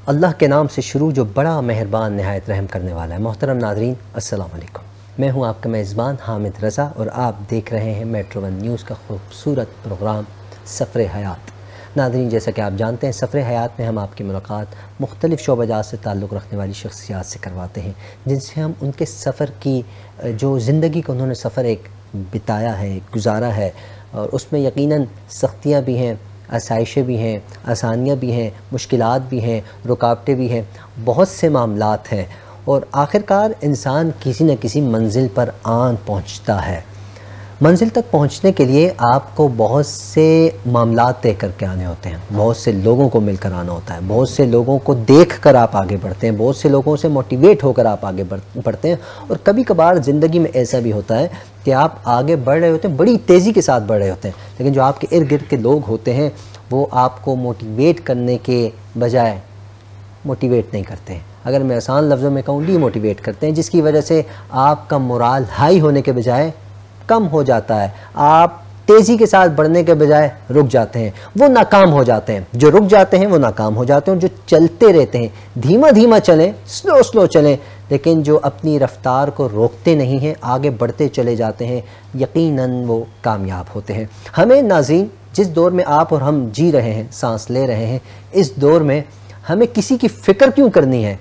अल्लाह के नाम से शुरू जो बड़ा मेहरबान नहायत रहम करने वाला है। मोहतरम नाज़रीन, अस्सलाम वालेकुम। मैं हूं आपका मेज़बान हामिद रज़ा और आप देख रहे हैं मेट्रो वन न्यूज़ का खूबसूरत प्रोग्राम सफ़र हयात। नाज़रीन, जैसा कि आप जानते हैं, सफ़र हयात में हम आपकी मुलाकात मुख्तलिफ़ शोबाजात से ताल्लुक़ रखने वाली शख्सियात से करवाते हैं, जिनसे हम उनके सफ़र की जो ज़िंदगी को उन्होंने सफ़र एक बिताया है, गुजारा है, और उसमें यकीनन सख्तियाँ भी हैं, आसाइशें भी हैं, आसानियाँ भी हैं, मुश्किलात भी हैं, रुकावटें भी हैं, बहुत से मामलात हैं, और आखिरकार इंसान किसी न किसी मंजिल पर आन पहुँचता है। मंजिल तक पहुँचने के लिए आपको बहुत से मामलात तय करके आने होते हैं, बहुत से लोगों को मिलकर आना होता है, बहुत से लोगों को देख कर आप आगे बढ़ते हैं, बहुत से लोगों से मोटिवेट होकर आप आगे बढ़ते हैं। और कभी कभार ज़िंदगी में ऐसा भी होता है कि आप आगे बढ़ रहे होते हैं, बड़ी तेज़ी के साथ बढ़ रहे होते हैं, लेकिन जो आपके इर्द गिर्द के लोग होते हैं वो आपको मोटिवेट करने के बजाय मोटिवेट नहीं करते हैं। अगर मैं आसान लफ्ज़ों में कहूँ, डीमोटिवेट करते हैं, जिसकी वजह से आपका मोराल हाई होने के बजाय कम हो जाता है। आप तेज़ी के साथ बढ़ने के बजाय रुक जाते हैं, वो नाकाम हो जाते हैं। जो रुक जाते हैं वो नाकाम हो जाते हैं, और जो चलते रहते हैं, धीमा धीमा चलें, स्लो चलें, लेकिन जो अपनी रफ्तार को रोकते नहीं हैं, आगे बढ़ते चले जाते हैं, यकीनन वो कामयाब होते हैं। हमें नाज़रीन, जिस दौर में आप और हम जी रहे हैं, सांस ले रहे हैं, इस दौर में हमें किसी की फ़िक्र क्यों करनी है?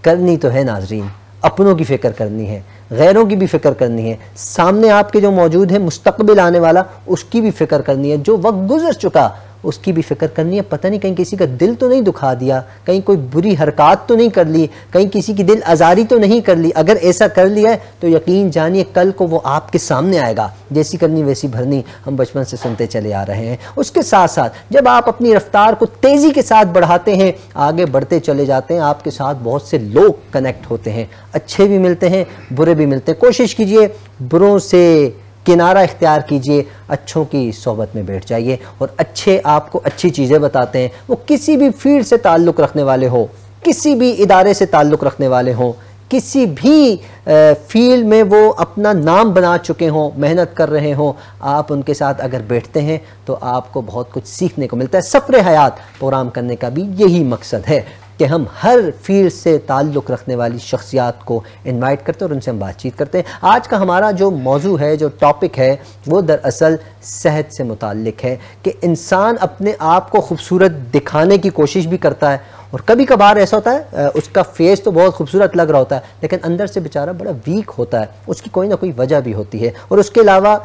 करनी तो है नाज़रीन, अपनों की फ़िक्र करनी है, गैरों की भी फ़िक्र करनी है, सामने आपके जो मौजूद है मुस्तकबिल आने वाला, उसकी भी फ़िक्र करनी है, जो वक्त गुजर चुका उसकी भी फ़िक्र करनी है। पता नहीं कहीं किसी का दिल तो नहीं दुखा दिया, कहीं कोई बुरी हरकत तो नहीं कर ली, कहीं किसी की दिल आज़ारी तो नहीं कर ली। अगर ऐसा कर लिया है तो यकीन जानिए कल को वो आपके सामने आएगा। जैसी करनी वैसी भरनी, हम बचपन से सुनते चले आ रहे हैं। उसके साथ साथ जब आप अपनी रफ्तार को तेज़ी के साथ बढ़ाते हैं, आगे बढ़ते चले जाते हैं, आपके साथ बहुत से लोग कनेक्ट होते हैं, अच्छे भी मिलते हैं, बुरे भी मिलते हैं। कोशिश कीजिए बुरों से किनारा इख्तियार कीजिए, अच्छों की सोहबत में बैठ जाइए, और अच्छे आपको अच्छी चीज़ें बताते हैं। वो किसी भी फील्ड से ताल्लुक़ रखने वाले हो, किसी भी इदारे से ताल्लुक़ रखने वाले हों, किसी भी फील्ड में वो अपना नाम बना चुके हों, मेहनत कर रहे हों, आप उनके साथ अगर बैठते हैं तो आपको बहुत कुछ सीखने को मिलता है। सफ़र हयात प्रोग्राम करने का भी यही मकसद है कि हम हर फील्ड से ताल्लुक़ रखने वाली शख्सियात को इनवाइट करते हैं और उनसे हम बातचीत करते हैं। आज का हमारा जो मौजू है, जो टॉपिक है, वो दरअसल सेहत से मुताल्लिक़ है कि इंसान अपने आप को खूबसूरत दिखाने की कोशिश भी करता है, और कभी कभार ऐसा होता है उसका फेस तो बहुत खूबसूरत लग रहा होता है, लेकिन अंदर से बेचारा बड़ा वीक होता है। उसकी कोई ना कोई वजह भी होती है, और उसके अलावा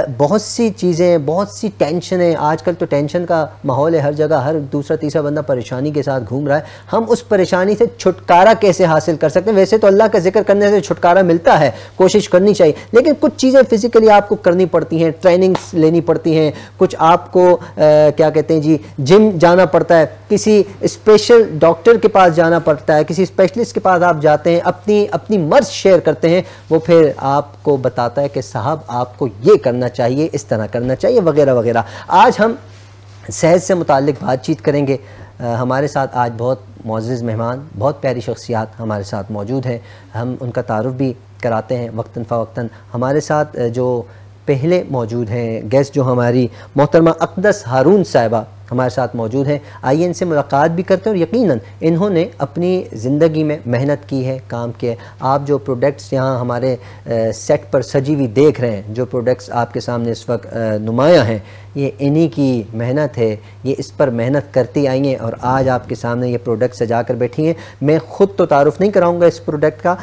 बहुत सी चीज़ें, बहुत सी टेंशनें, आजकल तो टेंशन का माहौल है, हर जगह हर दूसरा तीसरा बंदा परेशानी के साथ घूम रहा है। हम उस परेशानी से छुटकारा कैसे हासिल कर सकते हैं? वैसे तो अल्लाह का जिक्र करने से छुटकारा मिलता है, कोशिश करनी चाहिए, लेकिन कुछ चीज़ें फ़िज़िकली आपको करनी पड़ती हैं, ट्रेनिंग्स लेनी पड़ती हैं, कुछ आपको क्या कहते हैं जी, जिम जाना पड़ता है, किसी स्पेशल डॉक्टर के पास जाना पड़ता है, किसी स्पेशलिस्ट के पास आप जाते हैं, अपनी मर्ज़ शेयर करते हैं, वो फिर आपको बताता है कि साहब आपको ये करना चाहिए, इस तरह करना चाहिए, वगैरह वगैरह। आज हम सेहत से मुताल्लिक़ बातचीत करेंगे। हमारे साथ आज बहुत मुअज़्ज़िज़ मेहमान, बहुत प्यारी शख्सियात हमारे साथ मौजूद हैं। हम उनका तारुफ़ भी कराते हैं वक्तन फ़वक्तन। हमारे साथ जो पहले मौजूद हैं गेस्ट, जो हमारी मोहतरमा अक़दस हारून साहिबा हमारे साथ मौजूद हैं। आइए इनसे मुलाकात भी करते हैं, और यकीनन इन्होंने अपनी ज़िंदगी में मेहनत की है, काम किया है। आप जो प्रोडक्ट्स यहाँ हमारे सेट पर सजी हुई देख रहे हैं, जो प्रोडक्ट्स आपके सामने इस वक्त नुमायाँ हैं, ये इन्हीं की मेहनत है। ये इस पर मेहनत करती आई हैं और आज आपके सामने ये प्रोडक्ट सजा कर बैठी हैं। मैं ख़ुद तो तारुफ़ नहीं कराऊँगा इस प्रोडक्ट का,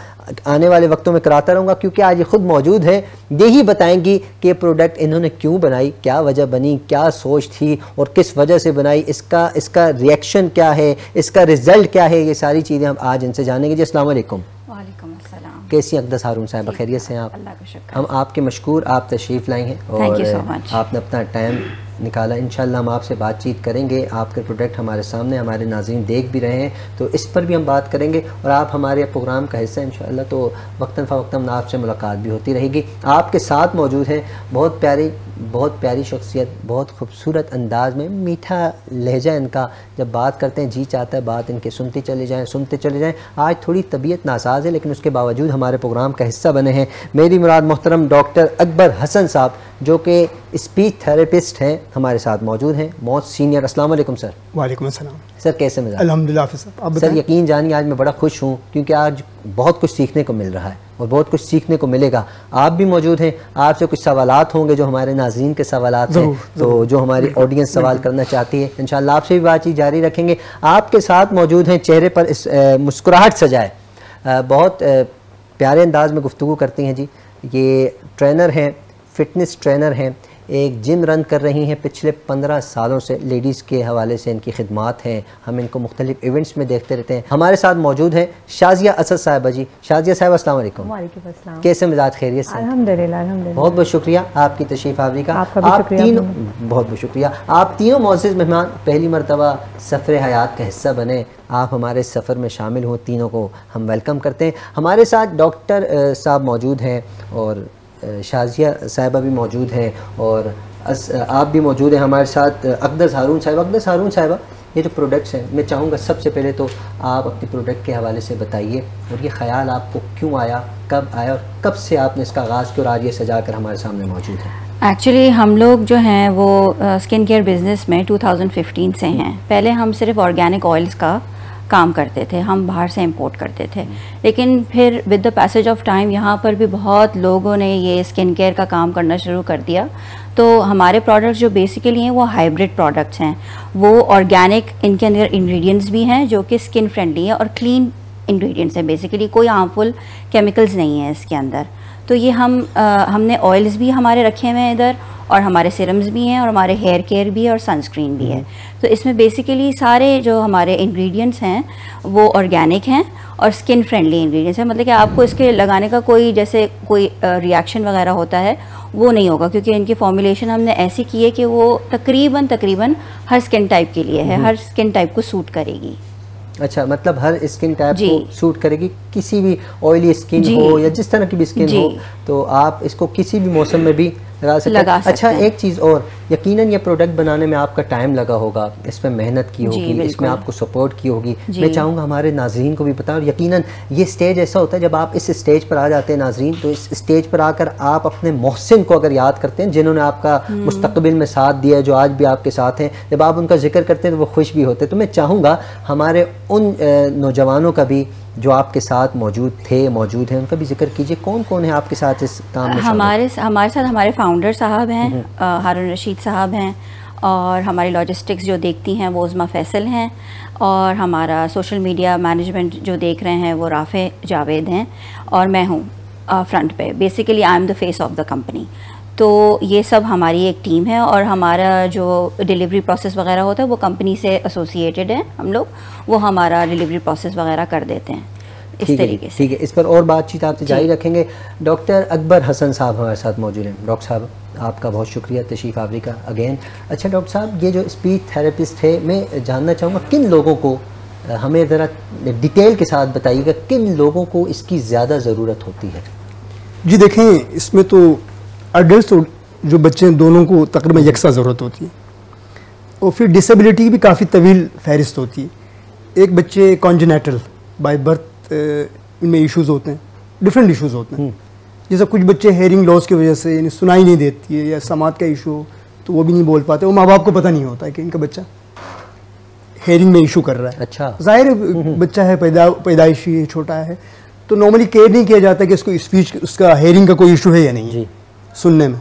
आने वाले वक्तों में कराता रहूँगा, क्योंकि आज ये ख़ुद मौजूद हैं। यही बताएंगी कि ये प्रोडक्ट इन्होंने क्यों बनाई, क्या वजह बनी, क्या सोच थी और किस वजह से बनाई, इसका रिएक्शन क्या है, इसका रिज़ल्ट क्या है, ये सारी चीज़ें हम आज इनसे जानेंगे। जी अस्सलाम वालेकुम। वालेकुम अस्सलाम। कैसी अक़दस हारून साहब, खैरियत से हैं आप? अल्लाह का शुक्र। हम आपके मशकूर, आप तशरीफ़ लाई हैं और आपने अपना टाइम निकाला। इंशाल्लाह हम आपसे बातचीत करेंगे। आपके प्रोडक्ट हमारे सामने, हमारे नाज़रीन देख भी रहे हैं, तो इस पर भी हम बात करेंगे, और आप हमारे प्रोग्राम का हिस्सा इंशाल्लाह, तो वक्तन फ़वक्तन आपसे मुलाकात भी होती रहेगी। आपके साथ मौजूद हैं बहुत प्यारी शख्सियत, बहुत खूबसूरत अंदाज़ में, मीठा लहजा इनका, जब बात करते हैं जी चाहता है बात इनके सुनते चले जाएँ। आज थोड़ी तबीयत नासाज है, लेकिन उसके बावजूद हमारे प्रोग्राम का हिस्सा बने हैं। मेरी मुराद मोहतरम डॉक्टर अकबर हसन साहब, जो कि स्पीच थेरेपिस्ट हैं, हमारे साथ मौजूद हैं, बहुत सीनियर। अस्सलाम वालेकुम सर। वालेकुम अस्सलाम। सर कैसे मिजाज? अल्हम्दुलिल्लाह हाफिज़ साहब, आप सर यकीन जानिए आज मैं बड़ा खुश हूँ क्योंकि आज बहुत कुछ सीखने को मिल रहा है और बहुत कुछ सीखने को मिलेगा। आप भी मौजूद हैं, आपसे कुछ सवालात होंगे जो हमारे नाज़रीन के सवालात हैं, तो जो हमारी ऑडियंस सवाल करना चाहती है इंशाअल्लाह आपसे भी बातचीत जारी रखेंगे। आपके साथ मौजूद हैं, चेहरे पर इस मुस्कुराहट सजाए, बहुत प्यारे अंदाज में गुफ्तगू करती हैं जी। ये ट्रेनर हैं, फिटनेस ट्रेनर हैं, एक जिम रन कर रही हैं पिछले 15 सालों से। लेडीज़ के हवाले से इनकी खिदमात हैं, हम इनको मुख्तलिफ इवेंट्स में देखते रहते हैं। हमारे साथ मौजूद हैं शाजिया असद साहिबा जी। शाजिया साहिबा अस्सलाम वालेकुम। वालेकुम अस्सलाम। कैसे मिजाज? खैरियत से? अल्हम्दुलिल्लाह अल्हम्दुलिल्लाह। बहुत बहुत शुक्रिया आपकी तशरीफ़ आवरी का। आपका भी आप शुक्रिया। तीनों बहुत बहुत शुक्रिया। आप तीनों मोअज़्ज़िज़ मेहमान पहली मरतबा सफ़र हयात का हिस्सा बने, आप हमारे सफ़र में शामिल हों, तीनों को हम वेलकम करते हैं। हमारे साथ डॉक्टर साहब मौजूद हैं और शाजिया साहिबा भी मौजूद हैं और आप भी मौजूद हैं हमारे साथ। अक़दस हारून साहिबा। अक़दस हारून साहिबा, ये जो प्रोडक्ट्स हैं, मैं चाहूँगा सबसे पहले तो आप अपने प्रोडक्ट के हवाले से बताइए और ये ख़याल आपको क्यों आया, कब आया और कब से आपने इसका आगाज़ किया और आज ये सजा कर हमारे सामने मौजूद है। एक्चुअली हम लोग जो हैं वो स्किन केयर बिज़नेस में 2015 से हैं। पहले हम सिर्फ ऑर्गेनिक ऑयल्स का काम करते थे, हम बाहर से इंपोर्ट करते थे, लेकिन फिर with the passage of time यहाँ पर भी बहुत लोगों ने ये स्किन केयर का काम करना शुरू कर दिया। तो हमारे प्रोडक्ट्स जो बेसिकली हैं वो हाइब्रिड प्रोडक्ट्स हैं, वो ऑर्गेनिक, इनके अंदर इंग्रेडिएंट्स भी हैं जो कि स्किन फ्रेंडली है और क्लीन इंग्रेडिएंट्स हैं, बेसिकली कोई हार्मफुल केमिकल्स नहीं है इसके अंदर। तो ये हमने ऑयल्स भी हमारे रखे हुए हैं इधर और हमारे सीरम्स भी हैं और हमारे हेयर केयर भी है और सनस्क्रीन भी है। तो इसमें बेसिकली सारे जो हमारे इंग्रेडिएंट्स हैं वो ऑर्गेनिक हैं और स्किन फ्रेंडली इंग्रेडिएंट्स हैं, मतलब कि आपको इसके लगाने का कोई जैसे कोई रिएक्शन वगैरह होता है वो नहीं होगा, क्योंकि इनकी फॉर्मुलेशन हमने ऐसी की है कि वो तकरीबन हर स्किन टाइप के लिए है, हर स्किन टाइप को सूट करेगी। अच्छा, मतलब हर स्किन टाइप को सूट करेगी, किसी भी ऑयली स्किन हो या जिस तरह की भी स्किन हो, तो आप इसको किसी भी मौसम में भी लगा सकते हैं। अच्छा, एक चीज़ और, यकीनन ये प्रोडक्ट बनाने में आपका टाइम लगा होगा, इसमें मेहनत की होगी, इसमें आपको सपोर्ट की होगी। मैं चाहूँगा हमारे नाजरीन को भी बताओ। और यकीनन ये स्टेज ऐसा होता है जब आप इस स्टेज पर आ जाते हैं नाजरीन, तो इस स्टेज पर आकर आप अपने मोहसिन को अगर याद करते हैं जिन्होंने आपका मुस्तकबिल में साथ दिया है, जो आज भी आपके साथ हैं, जब आप उनका जिक्र करते हैं तो वो खुश भी होते हैं। तो मैं चाहूँगा हमारे उन नौजवानों का भी जो आपके साथ मौजूद हैं उनका भी जिक्र कीजिए। कौन कौन है आपके साथ इस काम में? हमारे साथ हमारे फाउंडर साहब हैं, हारून रशीद साहब हैं, और हमारी लॉजिस्टिक्स जो देखती हैं वो उज़मा फैसल हैं, और हमारा सोशल मीडिया मैनेजमेंट जो देख रहे हैं वो राफ़े जावेद हैं, और मैं हूँ फ्रंट पे। Basically I am the face of the company. तो ये सब हमारी एक टीम है और हमारा जो डिलीवरी प्रोसेस वगैरह होता है वो कंपनी से एसोसिएटेड है, हम लोग वो हमारा डिलीवरी प्रोसेस वगैरह कर देते हैं इस तरीके से। ठीक है, इस पर और बातचीत आपसे जारी रखेंगे। डॉक्टर अकबर हसन साहब हमारे साथ मौजूद हैं। डॉक्टर साहब, आपका बहुत शुक्रिया तशरीफ़ आवरी का अगेन। अच्छा डॉक्टर साहब, ये जो स्पीच थेरेपिस्ट है, मैं जानना चाहूँगा किन लोगों को, हमें ज़रा डिटेल के साथ बताइएगा, किन लोगों को इसकी ज़्यादा ज़रूरत होती है? जी देखें, इसमें तो अडल्ट और जो बच्चे हैं दोनों को तकरीबन यकसा ज़रूरत होती है, और फिर डिसेबिलिटी की भी काफ़ी तवील फहरिस्त होती है। एक बच्चे कॉन्जेनेटल बाय बर्थ इनमें इश्यूज़ होते हैं, डिफरेंट इश्यूज़ होते हैं। जैसे कुछ बच्चे हेयरिंग लॉस की वजह से, यानी सुनाई नहीं देती है, या समात का इशू हो तो वो भी नहीं बोल पाते, वो माँ बाप को पता नहीं होता है कि इनका बच्चा हेयरिंग में इशू कर रहा है। अच्छा, जाहिर बच्चा है, पैदाइशी है, छोटा है, तो नॉर्मली केयर नहीं किया जाता कि इसको स्पीच, उसका हेयरिंग का कोई इशू है या नहीं सुनने में।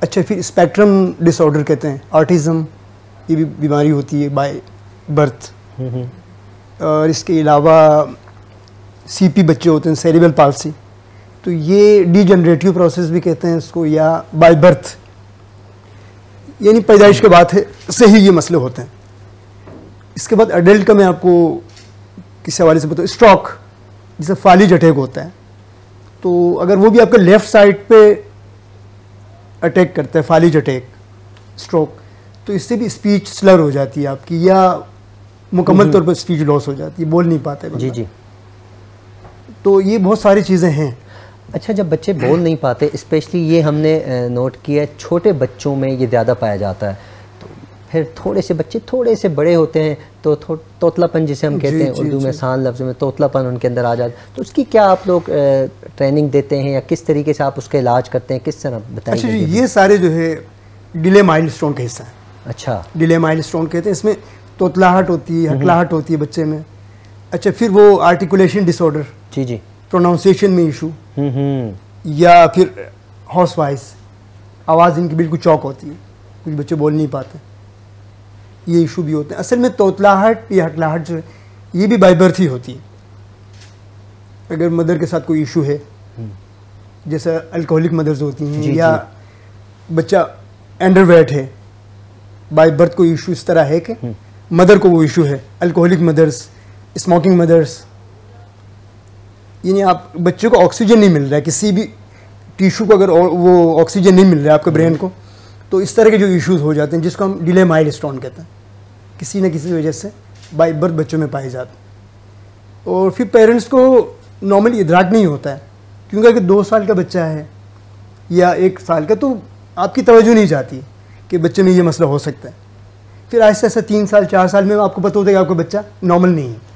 अच्छा, फिर स्पेक्ट्रम डिसऑर्डर कहते हैं, ऑटिज़म, ये भी बीमारी होती है बाय बर्थ। और इसके अलावा सीपी बच्चे होते हैं, सेरिब्रल पाल्सी, तो ये डीजनरेटिव प्रोसेस भी कहते हैं इसको, या बाय बर्थ, यानी पैदाइश के बाद से ही ये मसले होते हैं। इसके बाद अडल्ट का मैं आपको किस हवाले से बताऊँ, स्ट्रोक, जैसे फालिज अटैक होता है, तो अगर वो भी आपके लेफ़्ट साइड पे अटैक करता है, फालिज अटैक, स्ट्रोक, तो इससे भी स्पीच स्लर हो जाती है आपकी, या मुकम्मल तौर पर स्पीच लॉस हो जाती है, बोल नहीं पाते बंदा। जी। तो ये बहुत सारी चीज़ें हैं। अच्छा, जब बच्चे बोल नहीं पाते, स्पेशली ये हमने नोट किया है छोटे बच्चों में ये ज़्यादा पाया जाता है, तो फिर थोड़े से बच्चे थोड़े से बड़े होते हैं तो तोतलापन जिसे हम कहते हैं उर्दू में, आसान लफ्ज़ में तोतलापन उनके अंदर आ जाता है, तो उसकी क्या आप लोग ट्रेनिंग देते हैं या किस तरीके से आप उसका इलाज करते हैं, किस तरह बताइए? अच्छा, ये सारे जो है डिले माइलस्टोन का हिस्सा है। अच्छा, डिले माइलस्टोन कहते हैं। इसमें तोतलाहट होती है, हकलाहट होती है बच्चे में। अच्छा, फिर वो आर्टिकुलेशन डिसऑर्डर, जी जी, प्रोनाउंसिएशन में इशू, या फिर हॉर्स वॉइस, आवाज़ इनकी बिल्कुल चौक होती है, कुछ बच्चे बोल नहीं पाते, ये इशू भी होते हैं। असल में तोतलाहट या हकलाहट जो है ये भी बाय बर्थ ही होती है। अगर मदर के साथ कोई इशू है, जैसे अल्कोहलिक मदर्स होती हैं, या बच्चा अंडरवेट है, बाय बर्थ कोई इशू इस तरह है कि मदर को वो इशू है, अल्कोहलिक मदर्स, स्मोकिंग मदर्स, यानी आप बच्चे को ऑक्सीजन नहीं मिल रहा है, किसी भी टिश्यू को अगर वो ऑक्सीजन नहीं मिल रहा है आपके ब्रेन को, तो इस तरह के जो इश्यूज हो जाते हैं जिसको हम डिले माइलस्टोन कहते हैं, किसी न किसी वजह से बाय बर्थ बच्चों में पाए जाते हैं। और फिर पेरेंट्स को नॉर्मली इदराक नहीं होता है, क्योंकि अगर 2 साल का बच्चा है या 1 साल का, तो आपकी तवज्जो नहीं जाती कि बच्चे में ये मसला हो सकता है। फिर आहिस्ता आहिस्ता 3 साल 4 साल में आपको पता होता है कि आपका बच्चा नॉर्मल नहीं है।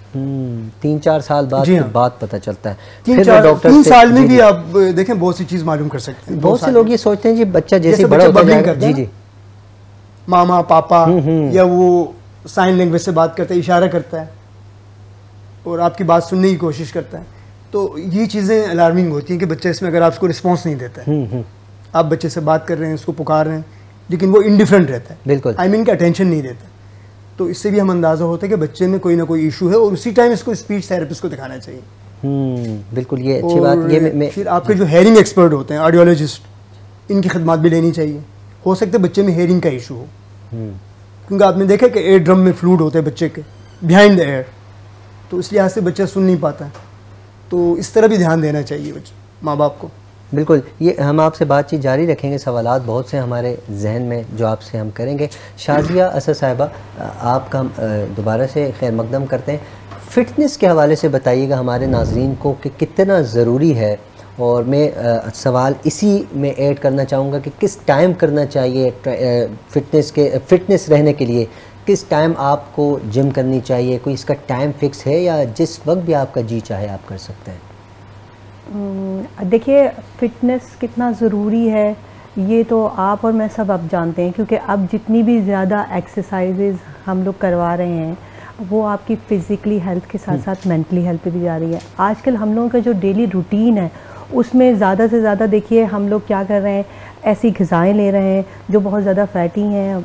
3-4 साल बाद बात पता चलता है। 3 साल में भी आप देखें बहुत सी चीज़ मालूम कर सकते हैं। बहुत से लोग ये सोचते हैं जी बच्चा जैसे बड़ा होता जाएगा, जी जी, मामा पापा, या वो साइन लैंग्वेज से बात करता है, इशारा करता है और आपकी बात सुनने की कोशिश करता है, तो ये चीज़ें अलार्मिंग होती हैं कि बच्चा इसमें अगर आप उसको रिस्पॉन्स नहीं देता है, आप बच्चे से बात कर रहे हैं, उसको पुकार रहे हैं, लेकिन वो इंडिफरेंट रहता है, बिल्कुल, आई मीन कि अटेंशन नहीं देता, तो इससे भी हम अंदाज़ा होता है कि बच्चे में कोई ना कोई इशू है, और उसी टाइम इसको स्पीच थेरेपिस्ट को दिखाना चाहिए। बिल्कुल, ये अच्छी बात। ये फिर आपके जो हेयरिंग एक्सपर्ट होते हैं, ऑडियोलॉजिस्ट, इनकी खदमात भी लेनी चाहिए। हो सकता है बच्चे में हेयरिंग का इशू हो, क्योंकि आपने देखा कि एयर ड्रम में फ्लूइड होते हैं बच्चे के बिहाइंड द एयर, तो इस लिहाज से बच्चा सुन नहीं पाता, तो इस तरह भी ध्यान देना चाहिए बच्चे माँ बाप को। बिल्कुल, ये हम आपसे बातचीत जारी रखेंगे, सवालात बहुत से हमारे जहन में जो आपसे हम करेंगे। शादिया असद साहिबा, आपका दोबारा से खैर मकदम करते हैं। फ़िटनेस के हवाले से बताइएगा हमारे नाजरीन को कि कितना ज़रूरी है, और मैं सवाल इसी में ऐड करना चाहूँगा कि किस टाइम करना चाहिए फ़िटनेस रहने के लिए, किस टाइम आपको जिम करनी चाहिए, कोई इसका टाइम फिक्स है या जिस वक्त भी आपका जी चाहे आप कर सकते हैं? देखिए, फ़िटनेस कितना ज़रूरी है ये तो आप और मैं सब अब जानते हैं, क्योंकि अब जितनी भी ज़्यादा एक्सरसाइजेज़ हम लोग करवा रहे हैं वो आपकी फ़िज़िकली हेल्थ के साथ साथ मेंटली हेल्थ पे भी जा रही है। आजकल हम लोगों का जो डेली रूटीन है उसमें ज़्यादा से ज़्यादा देखिए हम लोग क्या कर रहे हैं, ऐसी ग़िज़ाएँ ले रहे हैं जो बहुत ज़्यादा फैटी हैं,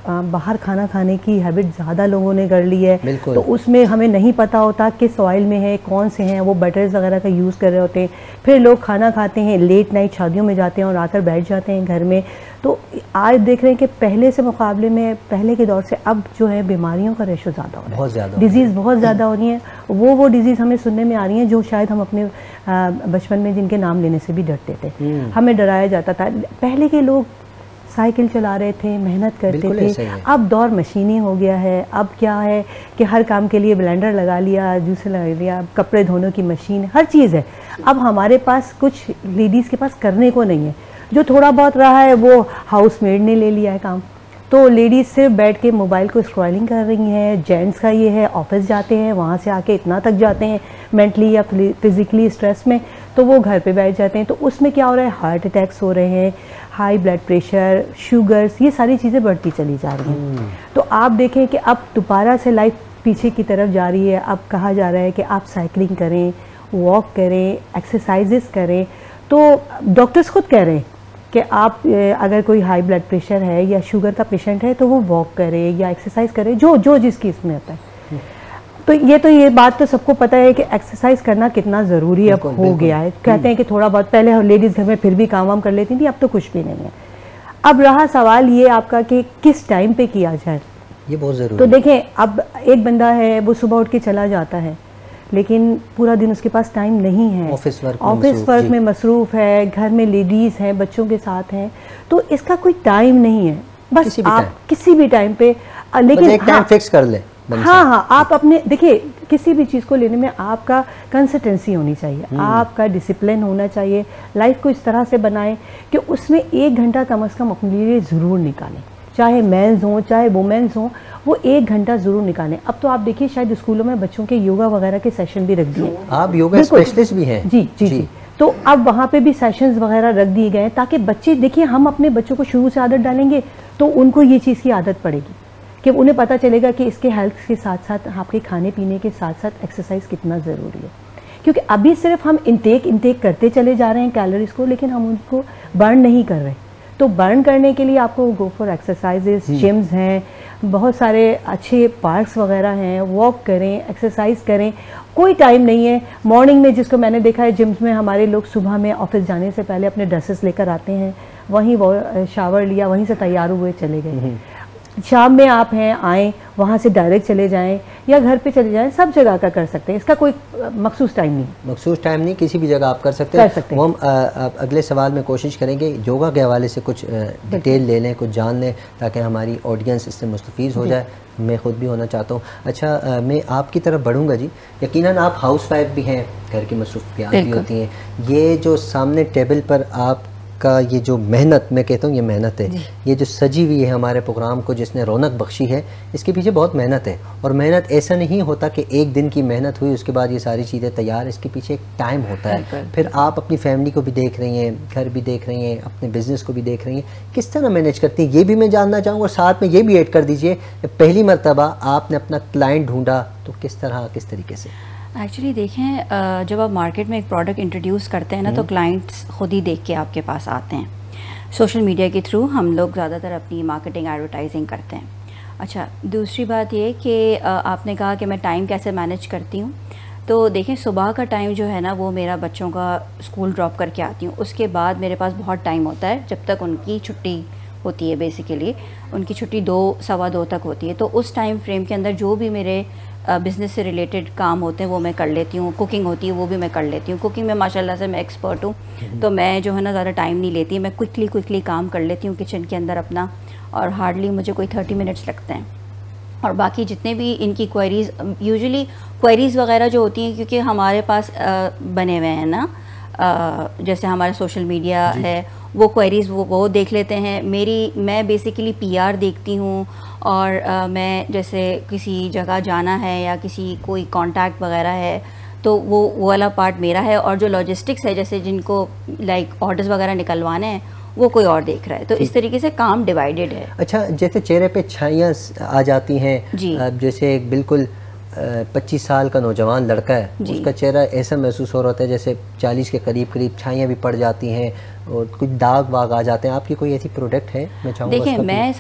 बाहर खाना खाने की हैबिट ज़्यादा लोगों ने कर ली है, तो उसमें हमें नहीं पता होता किस ऑयल में है, कौन से हैं, वो बटर्स वगैरह का यूज़ कर रहे होते हैं। फिर लोग खाना खाते हैं, लेट नाइट शादियों में जाते हैं और आकर बैठ जाते हैं घर में। तो आज देख रहे हैं कि पहले से मुकाबले में, पहले के दौर से अब जो है बीमारियों का रेशो ज़्यादा हो रहा है, बहुत ज़्यादा डिजीज़ बहुत ज़्यादा हो रही है। वो डिजीज़ हमें सुनने में आ रही हैं जो शायद हम अपने बचपन में जिनके नाम लेने से भी डरते थे, हमें डराया जाता था। पहले के लोग साइकिल चला रहे थे, मेहनत करते थे। अब दौर मशीनी हो गया है। अब क्या है कि हर काम के लिए ब्लेंडर लगा लिया, जूसर लगा लिया, कपड़े धोने की मशीन, हर चीज़ है। अब हमारे पास कुछ लेडीज़ के पास करने को नहीं है, जो थोड़ा बहुत रहा है वो हाउसमेड ने ले लिया है काम। तो लेडीज़ सिर्फ बैठ के मोबाइल को स्क्रॉलिंग कर रही हैं। जेंट्स का ये है, ऑफिस जाते हैं, वहाँ से आके इतना थक जाते हैं मेंटली या फिज़िकली स्ट्रेस में, तो वो घर पे बैठ जाते हैं। तो उसमें क्या हो रहा है, हार्ट अटैक्स हो रहे हैं, हाई ब्लड प्रेशर, शुगर्स, ये सारी चीज़ें बढ़ती चली जा रही हैं। तो आप देखें कि अब दोबारा से लाइफ पीछे की तरफ जा रही है। अब कहा जा रहा है कि आप साइकिलिंग करें, वॉक करें, एक्सरसाइजेस करें। तो डॉक्टर्स खुद कह रहे हैं कि आप अगर कोई हाई ब्लड प्रेशर है या शुगर का पेशेंट है तो वो वॉक करे या एक्सरसाइज करे, जो जिसकी इसमें होता है। तो ये बात तो सबको पता है कि एक्सरसाइज करना कितना ज़रूरी अब हो गया है। कहते हैं कि थोड़ा बहुत, पहले लेडीज़ घर में फिर भी काम वाम कर लेती थी, अब तो कुछ भी नहीं है। अब रहा सवाल ये आपका कि किस टाइम पे किया जाए, ये बहुत ज़रूरी। तो देखें, अब एक बंदा है वो सुबह उठ के चला जाता है, लेकिन पूरा दिन उसके पास टाइम नहीं है, ऑफिस वर्क में मसरूफ़ है, घर में लेडीज़ हैं, बच्चों के साथ हैं, तो इसका कोई टाइम नहीं है। बस आप किसी भी टाइम पे, लेकिन एक टाइम फिक्स कर ले। हाँ, आप अपने देखिए किसी भी चीज़ को लेने में आपका कंसिस्टेंसी होनी चाहिए, आपका डिसिप्लिन होना चाहिए। लाइफ को इस तरह से बनाएं कि उसमें 1 घंटा कम से कम अपने लिए ज़रूर निकालें, चाहे मेंस हों चाहे वुमेन्स हों, वो 1 घंटा ज़रूर निकालें। अब तो आप देखिए शायद स्कूलों में बच्चों के योगा वगैरह के सेशन भी रख दिए। आप योगा स्पेशलिस्ट भी हैं? जी। तो अब वहाँ पे भी सेशंस वगैरह रख दिए गए ताकि बच्चे, देखिए हम अपने बच्चों को शुरू से आदत डालेंगे तो उनको ये चीज़ की आदत पड़ेगी कि उन्हें पता चलेगा कि इसके हेल्थ के साथ साथ आपके खाने पीने के साथ साथ एक्सरसाइज कितना ज़रूरी है। क्योंकि अभी सिर्फ हम इंटेक करते चले जा रहे हैं कैलोरीज को, लेकिन हम उनको बर्न नहीं कर रहे। तो बर्न करने के लिए आपको गो फॉर एक्सरसाइजेस, जिम्स हैं, बहुत सारे अच्छे पार्क्स वगैरह हैं, वॉक करें, एक्सरसाइज करें। कोई टाइम नहीं है मॉर्निंग में, जिसको मैंने देखा है जिम्स में हमारे लोग सुबह में ऑफिस जाने से पहले अपने ड्रेसेस लेकर आते हैं, वहीं वो शावर लिया, वहीं से तैयार हुए चले गए। शाम में आप हैं आएँ, वहाँ से डायरेक्ट चले जाएं या घर पे चले जाएं, सब जगह का कर सकते हैं। इसका कोई मखसूस टाइम नहीं, किसी भी जगह आप कर सकते हैं। वो हम अगले सवाल में कोशिश करेंगे योगा के हवाले से कुछ डिटेल ले लें, कुछ जान लें, ताकि हमारी ऑडियंस इससे मुस्तफ़ीज़ हो जाए। मैं ख़ुद भी होना चाहता हूँ। अच्छा, मैं आपकी तरफ बढ़ूँगा जी। यकीनन आप हाउस वाइफ भी हैं, घर की मसरूफ़ियात भी होती हैं। ये जो सामने टेबल पर आप का ये जो मेहनत, मैं कहता हूँ ये मेहनत है, ये जो सजी हुई है हमारे प्रोग्राम को जिसने रौनक बख्शी है, इसके पीछे बहुत मेहनत है। और मेहनत ऐसा नहीं होता कि एक दिन की मेहनत हुई उसके बाद ये सारी चीज़ें तैयार, इसके पीछे एक टाइम होता है। फिर आप अपनी फैमिली को भी देख रही हैं, घर भी देख रही हैं, अपने बिज़नेस को भी देख रही हैं, किस तरह मैनेज करती हैं ये भी मैं जानना चाहूँगा। और साथ में ये भी ऐड कर दीजिए, पहली मरतबा आपने अपना क्लाइंट ढूंढा तो किस तरह, किस तरीके से? एक्चुअली देखें, जब आप मार्केट में एक प्रोडक्ट इंट्रोड्यूस करते हैं ना, तो क्लाइंट्स खुद ही देख के आपके पास आते हैं। सोशल मीडिया के थ्रू हम लोग ज़्यादातर अपनी मार्केटिंग एडवर्टाइजिंग करते हैं। अच्छा, दूसरी बात ये कि आपने कहा कि मैं टाइम कैसे मैनेज करती हूँ। तो देखें, सुबह का टाइम जो है ना, वो मेरा बच्चों का स्कूल ड्रॉप करके आती हूँ, उसके बाद मेरे पास बहुत टाइम होता है जब तक उनकी छुट्टी होती है। बेसिकली उनकी छुट्टी 2 सवा 2 तक होती है। तो उस टाइम फ्रेम के अंदर जो भी मेरे बिज़नेस से रिलेटेड काम होते हैं वो मैं कर लेती हूँ। कुकिंग होती है वो भी मैं कर लेती हूँ। कुकिंग में माशाल्लाह से मैं एक्सपर्ट हूँ, तो मैं जो है ना ज़्यादा टाइम नहीं लेती, मैं क्विकली काम कर लेती हूँ किचन के अंदर अपना, और हार्डली मुझे कोई 30 मिनट्स लगते हैं। और बाकी जितने भी इनकी क्वेरीज़, यूजुअली क्वेरीज़ वगैरह जो होती हैं, क्योंकि हमारे पास बने हुए हैं ना, जैसे हमारा सोशल मीडिया है, वो क्वेरीज़ वो देख लेते हैं। मैं बेसिकली PR देखती हूँ, और मैं जैसे किसी जगह जाना है या किसी कोई कांटेक्ट वगैरह है तो वो वाला पार्ट मेरा है। और जो लॉजिस्टिक्स है, जैसे जिनको लाइक ऑर्डर्स वगैरह निकलवाने हैं, वो कोई और देख रहा है। तो इस तरीके से काम डिवाइडेड है। अच्छा, जैसे चेहरे पे छाइयाँ आ जाती हैं जी, जैसे बिल्कुल 25 साल का नौजवान लड़का है, उसका चेहरा ऐसा महसूस हो रहा है जैसे 40 के करीब छाइयाँ भी पड़ जाती हैं और कुछ दाग वाग आ जाते हैं। आपकी कोई ऐसी प्रोडक्ट है? मैं चाहूँगा। देखिए, मैं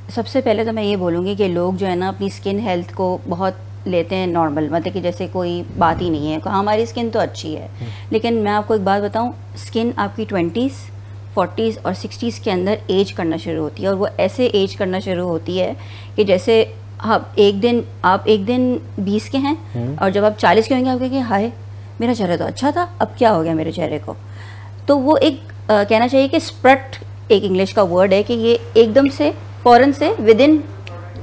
सबसे पहले तो मैं ये बोलूँगी कि लोग जो है ना अपनी स्किन हेल्थ को बहुत लेते हैं नॉर्मल, मतलब कि जैसे कोई बात ही नहीं है। हमारी स्किन तो अच्छी है, लेकिन मैं आपको एक बात बताऊँ, स्किन आपकी 20s, 40s और 60s के अंदर एज करना शुरू होती है। और वो ऐसे एज करना शुरू होती है कि जैसे आप एक दिन 20 के हैं और जब आप 40 के होंगे आप कहेंगे हाय मेरा चेहरा तो अच्छा था, अब क्या हो गया मेरे चेहरे को। तो वो एक कहना चाहिए कि स्प्रट एक इंग्लिश का वर्ड है कि ये एकदम से फ़ौरन से विद इन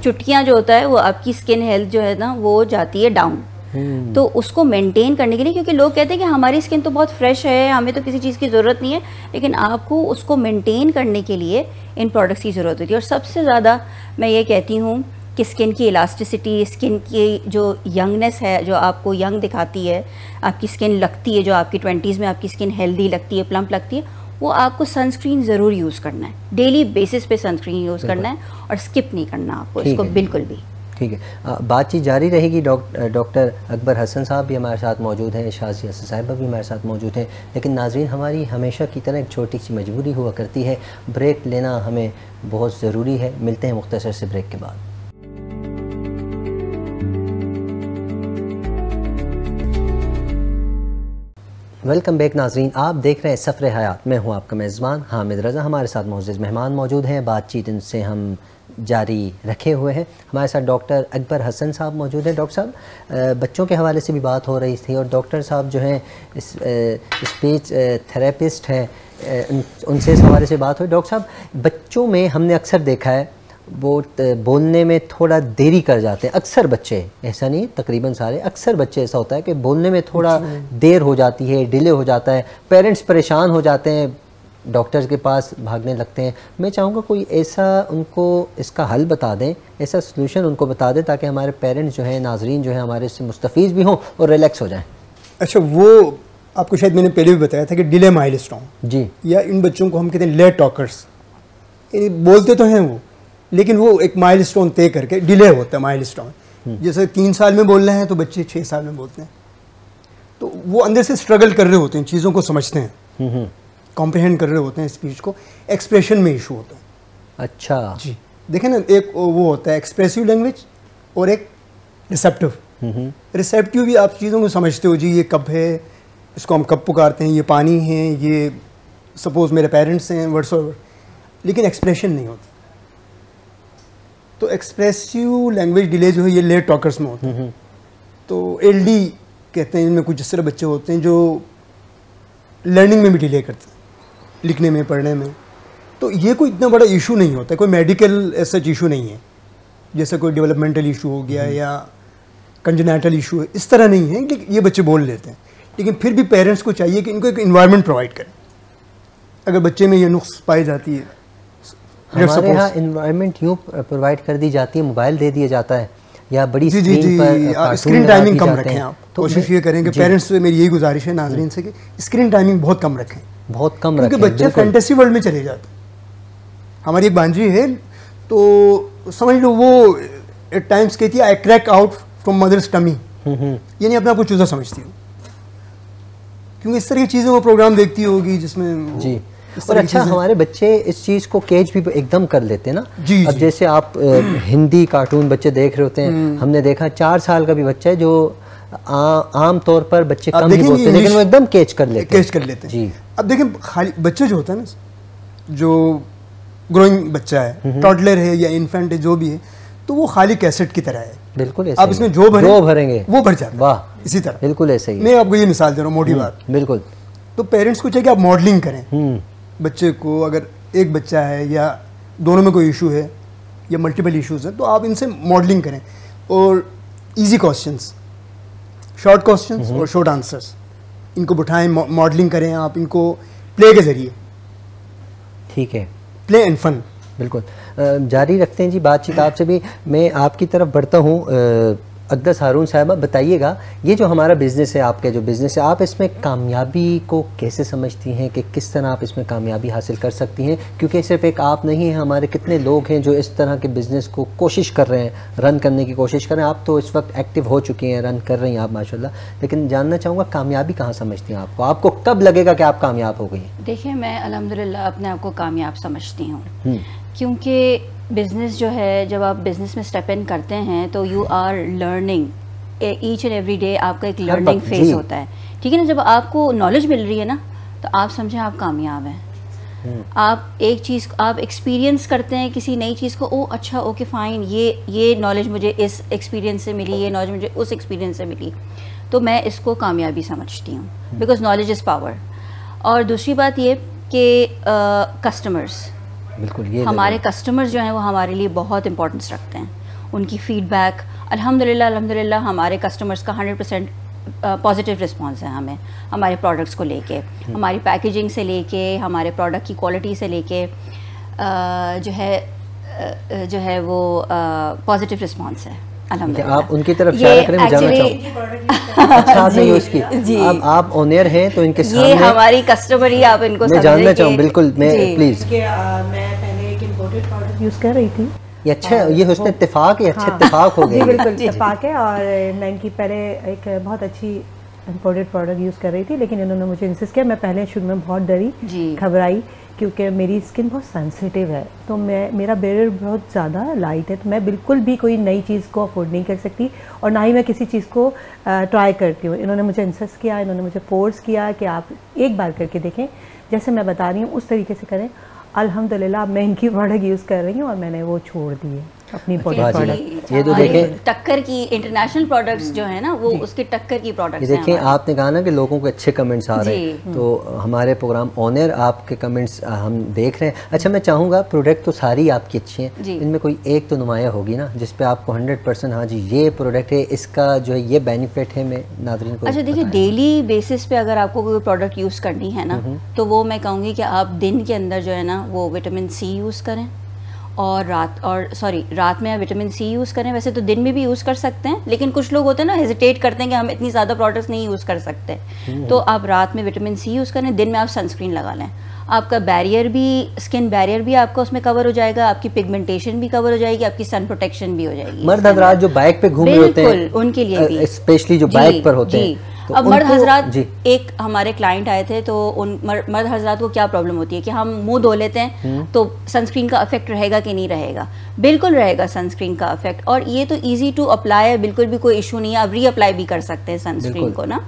चुटकियाँ जो होता है वो आपकी स्किन हेल्थ जो है ना वो जाती है डाउन। तो उसको मेंटेन करने के लिए, क्योंकि लोग कहते हैं कि हमारी स्किन तो बहुत फ्रेश है, हमें तो किसी चीज़ की ज़रूरत नहीं है, लेकिन आपको उसको मेंटेन करने के लिए इन प्रोडक्ट्स की ज़रूरत होती है। और सबसे ज़्यादा मैं ये कहती हूँ कि स्किन की इलास्टिसिटी, स्किन की जो यंगनेस है, जो आपको यंग दिखाती है, आपकी स्किन लगती है, जो आपकी 20s में आपकी स्किन हेल्दी लगती है, प्लम्प लगती है, वो आपको सनस्क्रीन ज़रूर यूज़ करना है। डेली बेसिस पे सनस्क्रीन यूज़ करना है और स्किप नहीं करना आपको इसको बिल्कुल भी। ठीक है, बातचीत जारी रहेगी। डॉक्टर अकबर हसन साहब भी हमारे साथ मौजूद हैं, शाज़िया साहिबा भी हमारे साथ मौजूद हैं। लेकिन नाज़रीन, हमारी हमेशा की तरह एक छोटी सी मजबूरी हुआ करती है, ब्रेक लेना हमें बहुत ज़रूरी है। मिलते हैं मुख्तसर से ब्रेक के बाद। वेलकम बैक नाज़रीन, आप देख रहे हैं सफ़र हयात। मैं हूं आपका मेज़बान हामिद रज़ा। हमारे साथ मोअज़्ज़ज़ मेहमान मौजूद हैं, बातचीत इनसे हम जारी रखे हुए हैं। हमारे साथ डॉक्टर अकबर हसन साहब मौजूद हैं। डॉक्टर साहब, बच्चों के हवाले से भी बात हो रही थी और डॉक्टर साहब जो हैं स्पीच थेरेपिस्ट हैं, उनसे इस हवाले से बात हुई। डॉक्टर साहब, बच्चों में हमने अक्सर देखा है वो बोलने में थोड़ा देरी कर जाते हैं। अक्सर बच्चे, ऐसा नहीं तकरीबन सारे, अक्सर बच्चे ऐसा होता है कि बोलने में थोड़ा देर हो जाती है, डिले हो जाता है, पेरेंट्स परेशान हो जाते हैं, डॉक्टर्स के पास भागने लगते हैं। मैं चाहूँगा कोई ऐसा उनको इसका हल बता दें, ऐसा सलूशन उनको बता दें ताकि हमारे पेरेंट्स जो हैं, नाजरीन जो हैं, हमारे इससे मुस्तफ़ीज़ भी हों और रिलैक्स हो जाएँ। अच्छा, वो आपको शायद मैंने पहले भी बताया था कि डिले माइलस्टोन जी, या इन बच्चों को हम कहते हैं लेट टॉकर्स। बोलते तो हैं वो, लेकिन वो एक माइलस्टोन तय करके डिले होता है माइलस्टोन। जैसे 3 साल में बोल रहे हैं तो बच्चे 6 साल में बोलते हैं, तो वो अंदर से स्ट्रगल कर रहे होते हैं, चीज़ों को समझते हैं, कॉम्प्रिहेंड कर रहे होते हैं स्पीच को। एक्सप्रेशन में इशू होता है। अच्छा जी, देखें ना, एक वो होता है एक्सप्रेसिव लैंग्वेज और एक रिसेप्टिव। रिसेप्टिव भी आप चीज़ों को समझते हो, जी ये कब है, इसको हम कब पुकारते हैं, ये पानी है, ये सपोज मेरे पेरेंट्स हैं, व्हाट्सएवर, लेकिन एक्सप्रेशन नहीं होता। तो एक्सप्रेसिव लैंग्वेज डिले जो है ये लेट टॉकर्स में होता है। तो एलडी कहते हैं, इनमें कुछ इस तरह बच्चे होते हैं जो लर्निंग में भी डिले करते हैं, लिखने में, पढ़ने में। तो ये कोई इतना बड़ा इशू नहीं होता, कोई मेडिकल ऐसा इशू नहीं है, जैसे कोई डेवलपमेंटल इशू हो गया या कंजेनिटल इशू है, इस तरह नहीं है कि ये बच्चे बोल लेते हैं। लेकिन फिर भी पेरेंट्स को चाहिए कि इनको एक इन्वायरमेंट प्रोवाइड करें। अगर बच्चे में ये नुक्स पाई जाती है, हमारे यहाँ इन्वायरमेंट यूँ प्रोवाइड कर दी जाती है, मोबाइल दे दिया जाता है या बड़ी स्क्रीन पर स्क्रीन टाइमिंग कम रखें आप। तो कोशिश ये करें कि पेरेंट्स से मेरी यही गुजारिश है नाजरीन से कि स्क्रीन टाइमिंग बहुत कम रखें, बहुत कम रखें, क्योंकि बच्चे फैंटेसी वर्ल्ड में चले जाते हैं। हमारी एक भांजी है, तो समझ लो वो एट टाइम्स कहती है I crack out from mother's tummy, यानी अपने आप को चूजा समझती हूँ, क्योंकि इस तरह की चीज़ों को प्रोग्राम देखती होगी जिसमें जी। और अच्छा, हमारे बच्चे इस चीज़ को कैच भी एकदम कर लेते हैं ना। जी, अब जी। जैसे आप हिंदी कार्टून बच्चे देख रहे होते हैं, हमने देखा 4 साल का भी बच्चा है जो आम तौर पर बच्चे कम ही बोलते हैं, लेकिन वो एकदम कैच कर लेते हैं। जी। अब देखें, खाली बच्चे जो होता है ना, जो ग्रोइंग बच्चा है, टॉडलर है या इन्फेंट है, जो भी है, तो वो खाली कैसेट की तरह है। बिल्कुल ऐसे आप इसमें जो भरेंगे वो भर जाता है। वाह, इसी तरह बिल्कुल ऐसे ही। मैं आपको ये मिसाल दे रहा हूँ, मोटी बात। बिल्कुल। तो पेरेंट्स को चाहिए कि आप मॉडलिंग करें बच्चे को। अगर एक बच्चा है या दोनों में कोई इशू है या मल्टीपल इश्यूज हैं, तो आप इनसे मॉडलिंग करें और इजी क्वेश्चंस, शॉर्ट क्वेश्चंस और शॉर्ट आंसर्स, इनको बिठाएं, मॉडलिंग करें आप इनको प्ले के ज़रिए। ठीक है, प्ले एंड फन। बिल्कुल। जारी रखते हैं जी बातचीत आपसे भी। मैं आपकी तरफ बढ़ता हूँ। अक़दस हारून साहिबा, बताइएगा, ये जो हमारा बिज़नेस है, आपका जो बिज़नेस है, आप इसमें कामयाबी को कैसे समझती हैं कि किस तरह आप इसमें कामयाबी हासिल कर सकती हैं? क्योंकि सिर्फ एक आप नहीं हैं, हमारे कितने लोग हैं जो इस तरह के बिज़नेस को कोशिश कर रहे हैं, रन करने की कोशिश कर रहे हैं। आप तो इस वक्त एक्टिव हो चुकी हैं, रन कर रही हैं आप माशाल्लाह, लेकिन जानना चाहूँगा कामयाबी कहाँ समझती हैं आपको? आपको कब लगेगा कि आप कामयाब हो गई? देखिए, मैं अल्हम्दुलिल्लाह अपने आप को कामयाब समझती हूँ, क्योंकि बिज़नेस जो है, जब आप बिज़नेस में स्टेप इन करते हैं तो you are learning each and every day. आपका एक लर्निंग फेज होता है, ठीक है ना। जब आपको नॉलेज मिल रही है ना, तो आप समझें आप कामयाब हैं। आप एक चीज़ आप एक्सपीरियंस करते हैं किसी नई चीज़ को, ओ अच्छा, ओके फाइन, ये नॉलेज मुझे इस एक्सपीरियंस से मिली, ये नॉलेज मुझे उस एक्सपीरियंस से मिली, तो मैं इसको कामयाबी समझती हूँ, बिकॉज नॉलेज इज़ पावर। और दूसरी बात ये कि कस्टमर्स, बिल्कुल, ये हमारे कस्टमर्स जो हैं वो हमारे लिए बहुत इंपॉर्टेंस रखते हैं। उनकी फ़ीडबैक, अल्हम्दुलिल्लाह हमारे कस्टमर्स का 100% पॉजिटिव रिस्पांस है हमें, हमारे प्रोडक्ट्स को लेके, हमारी पैकेजिंग से लेके, हमारे प्रोडक्ट की क्वालिटी से लेके जो है वो पॉजिटिव रिस्पांस है अल्हम्दुलिल्लाह। आप उनकी तरफ इशारा करें, मैं जानना चाहूँगा। अच्छा, सही है उसकी। अब आप ऑनर हैं तो इनके सामने, ये हमारी कस्टमर ही, आप इनको मैं जानना चाहूँ। बिल्कुल, मैं प्लीज़। मैं पहले एक इम्पोर्टेड प्रोडक्ट यूज़ कर रही थी। ये अच्छा, ये हुस्न इत्तेफाक है, अच्छा इत्तेफाक हो गया। बिल्कुल इत्तेफाक है। और मैं इनकी पहले एक बहुत अच्छी इम्पोर्टेड प्रोडक्ट यूज़ कर रही थी, लेकिन इन्होंने मुझे इंसिस्ट किया। मैं पहले शुरू में बहुत डरी, घबराई, क्योंकि मेरी स्किन बहुत सेंसिटिव है, तो मेरा बैरियर बहुत ज़्यादा लाइट है, तो मैं बिल्कुल भी कोई नई चीज़ को अफोर्ड नहीं कर सकती, और ना ही मैं किसी चीज़ को ट्राई करती हूँ। इन्होंने मुझे इंसिस्ट किया, इन्होंने मुझे फोर्स किया कि आप एक बार करके देखें, जैसे मैं बता रही हूँ उस तरीके से करें। अल्हम्दुलिल्लाह मैं इनकी प्रोडक्ट यूज़ कर रही हूँ और मैंने वो छोड़ दी है अपनी प्रोडक्ट। ये तो देखें, टक्कर की इंटरनेशनल प्रोडक्ट्स जो है ना, वो उसके टक्कर की प्रोडक्ट्स हैं। देखिए, आपने कहा ना कि लोगों के अच्छे कमेंट्स आ रहे हैं, तो हमारे प्रोग्राम ऑनर आपके कमेंट्स हम देख रहे हैं। अच्छा, मैं चाहूँगा, प्रोडक्ट तो सारी आपकी अच्छी हैं, इनमें कोई एक तो नुमाया होगी ना जिस पे आपको 100% हाँ जी ये प्रोडक्ट है, इसका जो है ये बेनिफिट है, मैं नाज़रीन को। अच्छा देखिए, डेली बेसिस पे अगर आपको कोई प्रोडक्ट यूज़ करनी है ना, तो वो मैं कहूँगी कि आप दिन के अंदर जो है ना वो विटामिन सी यूज़ करें, और रात में आप विटामिन सी यूज़ करें। वैसे तो दिन में भी यूज़ कर सकते हैं, लेकिन कुछ लोग होते हैं ना हेजिटेट करते हैं कि हम इतनी ज़्यादा प्रोडक्ट्स नहीं यूज़ कर सकते, तो आप रात में विटामिन सी यूज़ करें, दिन में आप सनस्क्रीन लगा लें। आपका बैरियर भी, स्किन बैरियर भी आपका उसमें कवर हो जाएगा, आपकी पिगमेंटेशन भी कवर हो जाएगी, आपकी सन प्रोटेक्शन भी हो जाएगी। मर्द हजरात जो बाइक पे घूम रहे होते हैं, उनके लिए भी, स्पेशली जो बाइक पर होते हैं, तो अब मर्द हजरात, एक हमारे क्लाइंट आए थे, तो उन मर्द हजरात को क्या प्रॉब्लम होती है कि हम मुंह धो लेते हैं तो सनस्क्रीन का इफेक्ट रहेगा कि नहीं रहेगा? बिल्कुल रहेगा सनस्क्रीन का इफेक्ट, और ये तो इजी टू अप्लाई है, बिल्कुल भी कोई इशू नहीं है। आप री अप्लाई भी कर सकते हैं सनस्क्रीन को ना।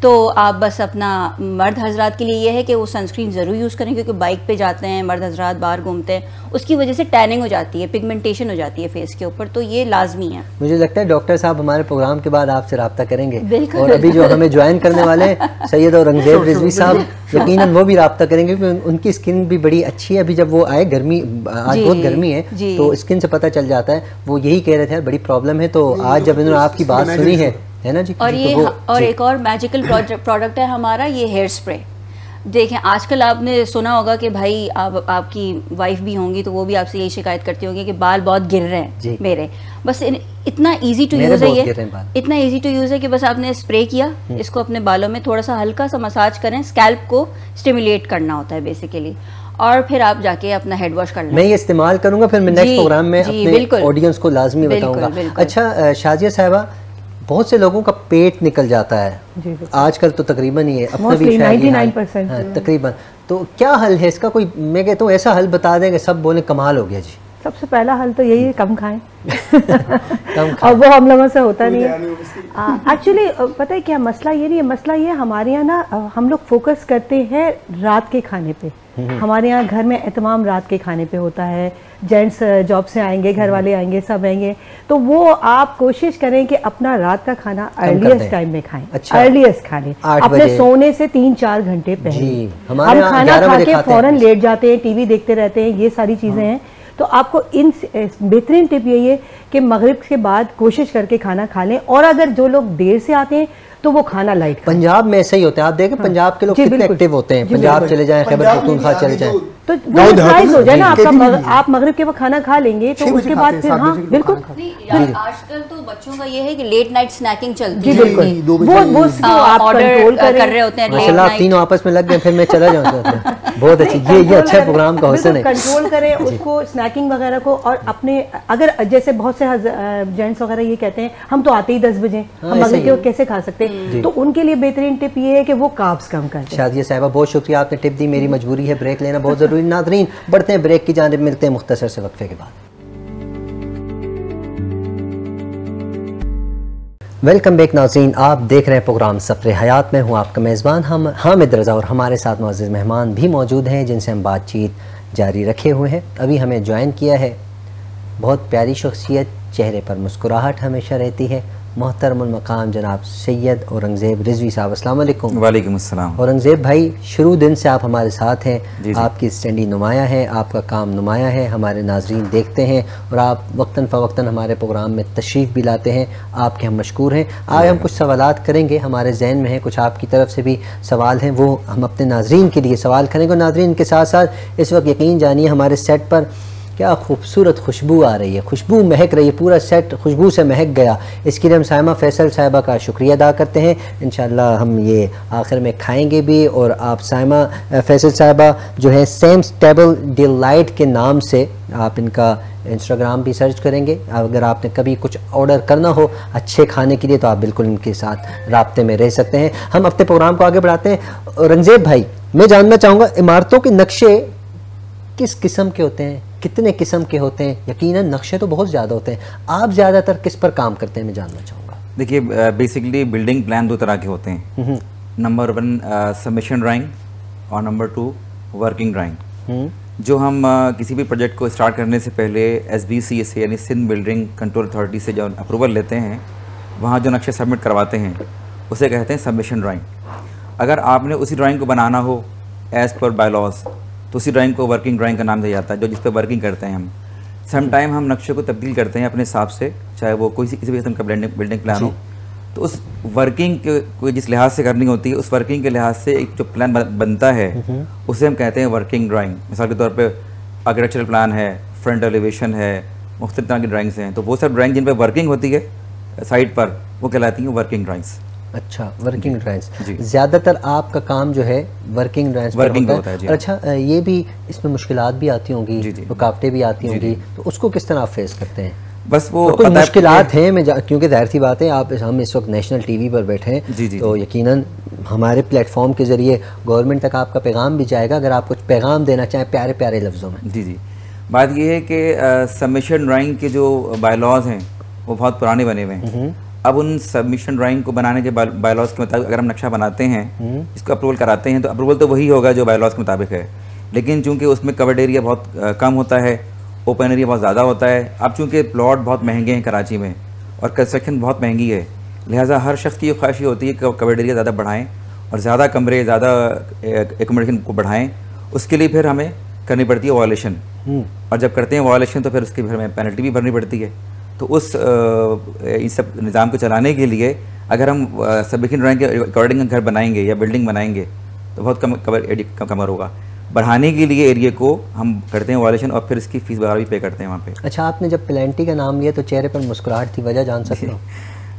तो आप बस अपना, मर्द हजरात के लिए ये है कि वो सनस्क्रीन ज़रूर यूज़ करें, क्योंकि बाइक पे जाते हैं मर्द हजरात, बाहर घूमते हैं, उसकी वजह से टैनिंग हो जाती है, पिगमेंटेशन हो जाती है फेस के ऊपर, तो ये लाजमी है। मुझे लगता है डॉक्टर साहब हमारे प्रोग्राम के बाद आपसे रब्ता करेंगे, बिल्कुल, और अभी जो हमें ज्वाइन करने वाले हैं सैयद औरंगजेब रिजवी साहब, यकीनन वो भी रब्ता करेंगे, क्योंकि उनकी स्किन भी बड़ी अच्छी है। अभी जब वो आए, गर्मी आज बहुत गर्मी है, तो स्किन से पता चल जाता है। वो यही कह रहे थे बड़ी प्रॉब्लम है, तो आज जब इन्होंने आपकी बात सुनी है ना जी। और ये और एक और मैजिकल प्रोडक्ट है हमारा, ये हेयर स्प्रे। देखें आजकल आपने सुना होगा कि भाई आपकी वाइफ भी होंगी तो वो भी आपसे यही शिकायत करती होंगी कि बाल बहुत गिर रहे हैं मेरे। बस इतना इजी टू यूज़ है ये, इतना इजी टू यूज़ है कि बस आपने स्प्रे किया, इसको अपने बालों में थोड़ा सा हल्का सा मसाज करें, स्कैल्प को स्टिमुलेट करना होता है बेसिकली, और फिर आप जाके अपना हेड वॉश कर लें। मैं ये इस्तेमाल करूंगा, फिर मैं नेक्स्ट प्रोग्राम में अपने ऑडियंस को लाजमी बताऊंगा। अच्छा शाजिया साहिबा, बहुत से लोगों का पेट निकल जाता है आजकल, तो तकरीबन ही है, अपना भी 99% तकरीबन। तो क्या हल है इसका? कोई, मैं कहता हूँ ऐसा हल बता दें कि सब बोले कमाल हो गया जी। सबसे पहला हल तो यही है, कम खाएं। और वो हम लोगों से होता नहीं है। एक्चुअली पता है क्या मसला? ये नहीं है, मसला ये हमारे यहाँ ना, हम लोग फोकस करते हैं रात के खाने पे। हमारे यहाँ घर में एहतमाम रात के खाने पे होता है, जेंट्स जॉब से आएंगे, घर वाले आएंगे, सब आएंगे, तो वो आप कोशिश करें कि अपना रात का खाना अर्लीस्ट टाइम में खाएं। अच्छा। अर्लीस्ट खा लें, अपने सोने से 3-4 घंटे पहले। हम खाना खा के फौरन लेट जाते हैं, टीवी देखते रहते हैं, ये सारी चीज़ें हैं। तो आपको इन बेहतरीन टिप यही है कि मगरिब के बाद कोशिश करके खाना खा लें, और अगर जो लोग देर से आते हैं तो वो खाना लाइट। पंजाब में ऐसा ही होता है, आप देखें पंजाब के लोग कितने एक्टिव होते हैं, पंजाब चले जाएं, खैबर पख्तूनख्वा चले जाएं, तो वो फ्राइज हो जाए ना आपका, आप मगरिब के वक्त खाना खा लेंगे तो उसके बाद फिर हाँ बिल्कुल। आजकल तो बच्चों का ये है कि लेट नाइट स्नैकिंग चलती है, वो आप कंट्रोल कर रहे होते हैं। माशाल्लाह तीनों आपस में लग गए, फिर मैं चला जाऊंगा। बहुत अच्छी, ये अच्छा प्रोग्राम का हुस्न है। कंट्रोल करें उसको, स्नैकिंग वगैरह को, और अपने अगर जैसे बहुत से जेंट्स वगैरह ये कहते हैं हम तो आते ही 10 बजे, हम मगरिब के वक्त कैसे खा सकते हैं, तो उनके लिए बेहतरीन टिप ये है कि वो कार्ब्स कम कर दें। शाजिया साहिबा बहुत शुक्रिया, आपने टिप दी, मेरी मजबूरी है, ब्रेक लेना बहुत ज़रूरी। नाज़रीन बढ़ते हैं ब्रेक की जानिब, मिलते हैं मुख्तसर से वक्फे के बाद। वेलकम बैक नाज़रीन, आप देख रहे हैं प्रोग्राम सफ़र हयात में, हूँ आपका मेज़बान हम हामिद रज़ा, और हमारे साथ मुअज़्ज़िज़ मेहमान भी मौजूद हैं जिनसे हम बातचीत जारी रखे हुए हैं। अभी हमें ज्वाइन किया है बहुत प्यारी शख्सियत, चेहरे पर मुस्कुराहट हमेशा रहती है, मोहतरमुल मकाम जनाब सैयद औरंगजेब रिजवी साहब। अस्सलाम वालेकुम। वालेकुम अस्सलाम। औरंगजेब भाई, शुरू दिन से आप हमारे साथ हैं, आपकी स्टैंडी नुमाया है, आपका काम नुमाया है, हमारे नाजरीन देखते हैं, और आप वक्तन फ़वक्तन हमारे प्रोग्राम में तशरीफ़ भी लाते हैं, आपके हम मशकूर हैं। आज हम कुछ सवालात करेंगे, हमारे जहन में है कुछ आपकी तरफ से भी सवाल हैं, वो हम अपने नाजरीन के लिए सवाल करेंगे। और नाजरीन के साथ साथ इस वक्त यकीन जानिए हमारे सेट पर क्या खूबसूरत खुशबू आ रही है, खुशबू महक रही है, पूरा सेट खुशबू से महक गया। इसके लिए हम साइमा फैसल साहिबा का शुक्रिया अदा करते हैं। इंशाअल्लाह हम ये आखिर में खाएंगे भी, और आप साइमा फैसल साहिबा जो है सेम्स टेबल डिलाइट के नाम से आप इनका इंस्टाग्राम भी सर्च करेंगे। अगर आपने कभी कुछ ऑर्डर करना हो अच्छे खाने के लिए तो आप बिल्कुल इनके साथ राब्ते में रह सकते हैं। हम अपने प्रोग्राम को आगे बढ़ाते हैं। औरंगजेब भाई, मैं जानना चाहूँगा इमारतों के नक्शे किस किस्म के होते हैं, कितने किस्म के होते हैं? यकीनन नक्शे तो बहुत ज़्यादा होते हैं, आप ज़्यादातर किस पर काम करते हैं, मैं जानना चाहूँगा। देखिए बेसिकली बिल्डिंग प्लान 2 तरह के होते हैं। नंबर 1 सबमिशन ड्राइंग, और नंबर 2 वर्किंग ड्राइंग। जो हम किसी भी प्रोजेक्ट को स्टार्ट करने से पहले SBC से यानी सिंध बिल्डिंग कंट्रोल अथॉरिटी से जो अप्रूवल लेते हैं, वहाँ जो नक्शे सबमिट करवाते हैं उसे कहते हैं सबमिशन ड्राइंग। अगर आपने उसी ड्राइंग को बनाना हो एज़ पर बायलॉज तो उसी ड्राइंग को वर्किंग ड्राइंग का नाम दिया जाता है, जो जिस पर वर्किंग करते हैं हम। सम टाइम हम नक्शे को तब्दील करते हैं अपने हिसाब से, चाहे वो किसी भी किस्म का बिल्डिंग प्लान हो, तो उस वर्किंग को जिस लिहाज से करनी होती है, उस वर्किंग के लिहाज से एक जो प्लान बनता है उसे हम कहते हैं वर्किंग ड्राइंग। मिसाल के तौर पे आर्किटेक्चरल प्लान है, फ्रंट एलिवेशन है, मुख्तलिफ तरह की ड्राइंग्स हैं। तो वो सब ड्राइंग जिन पर वर्किंग होती है साइट पर, वो कहलाती हैं वर्किंग ड्राइंग्स। अच्छा, वर्किंग ड्राइंग्स। ज़्यादातर आपका काम जो है वर्किंग ड्राइंग्स पर होता है। और अच्छा, ये भी इसमें मुश्किलात भी आती होंगी, रुकावटें भी आती होंगी, तो उसको किस तरह आप फेस करते हैं? बस वो कुछ मुश्किलात हैं, क्योंकि जाहिर सी बात है हम इस वक्त नेशनल टीवी पर बैठे हैं, तो यकीनन हमारे प्लेटफॉर्म के ज़रिए गवर्नमेंट तक आपका पैगाम भी जाएगा, अगर आप कुछ पैगाम देना चाहें प्यारे प्यारे लफ्ज़ों में। जी, बात ये है कि सबमिशन ड्राइंग के जो बायलॉज हैं वो बहुत पुराने बने हुए हैं। अब उन सबमिशन ड्राइंग को बनाने के बायलॉज के मुताबिक अगर हम नक्शा बनाते हैं, इसको अप्रूवल कराते हैं, तो अप्रूवल तो वही होगा जो बायलॉज के मुताबिक है, लेकिन चूंकि उसमें कवर्ड एरिया बहुत कम होता है, ओपन एरिया बहुत ज़्यादा होता है। अब चूंकि प्लॉट बहुत महंगे हैं कराची में और कंस्ट्रक्शन बहुत महंगी है, लिहाजा हर शख्स की ये ख्वाहिश होती है कि कवर्ड एरिया ज़्यादा बढ़ाएँ और ज़्यादा कमरे, ज़्यादा एकोमोडेशन को बढ़ाएँ। उसके लिए फिर हमें करनी पड़ती है वायलेशन, और जब करते हैं वायलेशन तो फिर उसकी फिर हमें पेनल्टी भी भरनी पड़ती है। तो उस इस सब निज़ाम को चलाने के लिए अगर हम सबमिशन ड्राइंग के अकॉर्डिंग घर बनाएंगे या बिल्डिंग बनाएंगे तो बहुत कम कवर होगा। बढ़ाने के लिए एरिया को हम करते हैं वायलेशन और फिर इसकी फीस वगैरह भी पे करते हैं वहाँ पे। अच्छा, आपने जब प्लेंटी का नाम लिया तो चेहरे पर मुस्कुराहट थी, वजह जान सकता हूँ?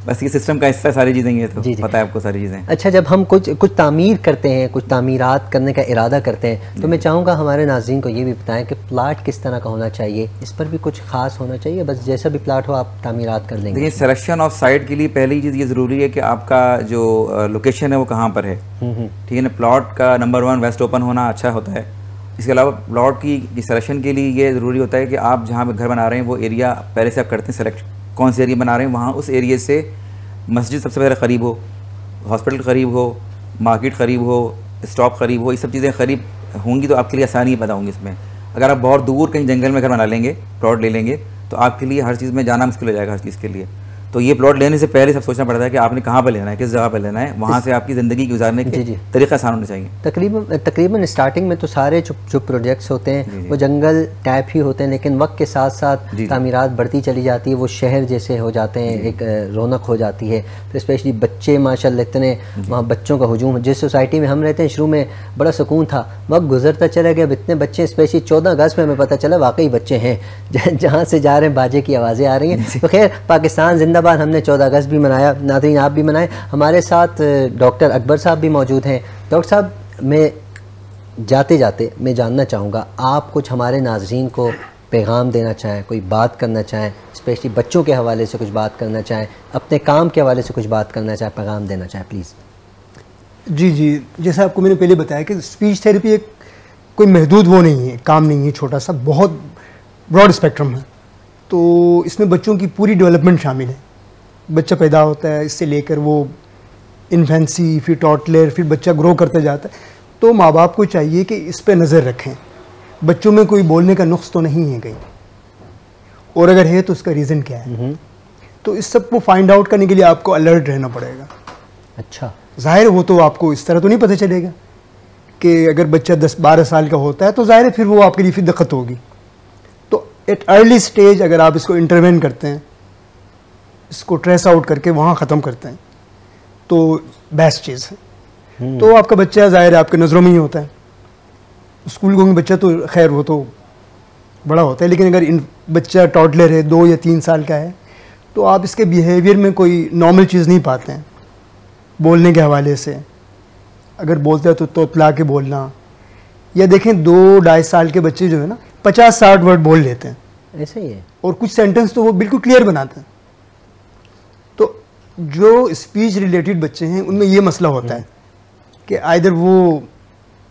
बस ये सिस्टम का हिस्सा सारी चीज़ें, ये तो पता है आपको सारी चीज़ें। अच्छा, जब हम कुछ तामीर करते हैं, कुछ तामीरात करने का इरादा करते हैं, तो मैं चाहूँगा हमारे नाज़रीन को ये भी बताएं कि प्लाट किस तरह का होना चाहिए, इस पर भी कुछ ख़ास होना चाहिए, बस जैसा भी प्लाट हो आप तामीरात कर लेंगे? देखिए, सिलेक्शन ऑफ साइट के लिए पहली चीज़ ये ज़रूरी है कि आपका जो लोकेशन है वो कहाँ पर है। ठीक है ना, प्लाट का नंबर 1 वेस्ट ओपन होना अच्छा होता है। इसके अलावा प्लॉट की सिलेक्शन के लिए ये ज़रूरी होता है कि आप जहाँ पे घर बना रहे हैं वो एरिया पहले से आप करते हैं सेलेक्ट, कौन से एरिया बना रहे हैं, वहाँ उस एरिया से मस्जिद सबसे पहले करीब हो, हॉस्पिटल करीब हो, मार्केट करीब हो, स्टॉप करीब हो। ये सब चीज़ें करीब होंगी तो आपके लिए आसानी पैदा होंगी इसमें। अगर आप बहुत दूर कहीं जंगल में घर बना लेंगे, प्लॉट ले लेंगे, तो आपके लिए हर चीज़ में जाना मुश्किल हो जाएगा हर चीज़ के लिए। तो ये प्लॉट लेने से पहले सब सोचना पड़ता है कि आपने कहाँ पर लेना है, किस जगह पर लेना है, वहाँ से आपकी ज़िंदगी गुजारने के तरीका आसान होना चाहिए। तकरीबन स्टार्टिंग में तो सारे जो प्रोजेक्ट्स होते हैं वो जंगल टाइप ही होते हैं, लेकिन वक्त के साथ साथ तामीरात बढ़ती चली जाती है, वो शहर जैसे हो जाते हैं, एक रौनक हो जाती है। तो स्पेशली बच्चे माशाल्लाह इतने, वहाँ बच्चों का हुजूम, जिस सोसाइटी में हम रहते हैं शुरू में बड़ा सुकून था, वक्त गुजरता चला गया, अब इतने बच्चे, स्पेशली 14 अगस्त में हमें पता चला वाकई बच्चे हैं, जहाँ से जा रहे हैं बाजे की आवाज़ें आ रही हैं। तो खैर, पाकिस्तान जिंदाबाद, हमने 14 अगस्त भी मनाया, नाज़रीन आप भी मनाएं। हमारे साथ डॉक्टर अकबर साहब भी मौजूद हैं। डॉक्टर साहब, मैं जाते जाते मैं जानना चाहूँगा, आप कुछ हमारे नाज़रीन को पैगाम देना चाहें, कोई बात करना चाहें, स्पेशली बच्चों के हवाले से कुछ बात करना चाहें, अपने काम के हवाले से कुछ बात करना चाहें, पैगाम देना चाहें, प्लीज़। जी, जैसा आपको मैंने पहले बताया कि स्पीच थेरेपी एक कोई महदूद वो नहीं है, काम नहीं है, छोटा सा बहुत ब्रॉड स्पेक्ट्रम है। तो इसमें बच्चों की पूरी डेवलपमेंट शामिल है। बच्चा पैदा होता है, इससे लेकर वो इन्फेंसी, फिर टॉटलर, फिर बच्चा ग्रो करते जाता है। तो माँ बाप को चाहिए कि इस पे नज़र रखें, बच्चों में कोई बोलने का नुक्स तो नहीं है कहीं, और अगर है तो उसका रीज़न क्या है। तो इस सब को फाइंड आउट करने के लिए आपको अलर्ट रहना पड़ेगा। अच्छा, ज़ाहिर हो तो आपको इस तरह तो नहीं पता चलेगा कि अगर बच्चा 10-12 साल का होता है तो ज़ाहिर है फिर वो आपके लिए फिर दिक्कत होगी। तो एट अर्ली स्टेज अगर आप इसको इंटरवेन करते हैं, इसको ट्रेस आउट करके वहाँ ख़त्म करते हैं, तो बेस्ट चीज़ है। तो आपका बच्चा ज़ाहिर है आपके नज़रों में ही होता है। स्कूल गोइंग बच्चा तो खैर वो तो बड़ा होता है, लेकिन अगर बच्चा टॉडलर है, 2 या 3 साल का है, तो आप इसके बिहेवियर में कोई नॉर्मल चीज़ नहीं पाते हैं। बोलने के हवाले से अगर बोलते हैं तो तोतला के बोलना, या देखें 2-2.5 साल के बच्चे जो है ना 50-60 वर्ड बोल लेते हैं, ऐसे ही है, और कुछ सेंटेंस तो वो बिल्कुल क्लियर बनाते हैं। तो जो स्पीच रिलेटेड बच्चे हैं उनमें ये मसला होता है कि आइदर वो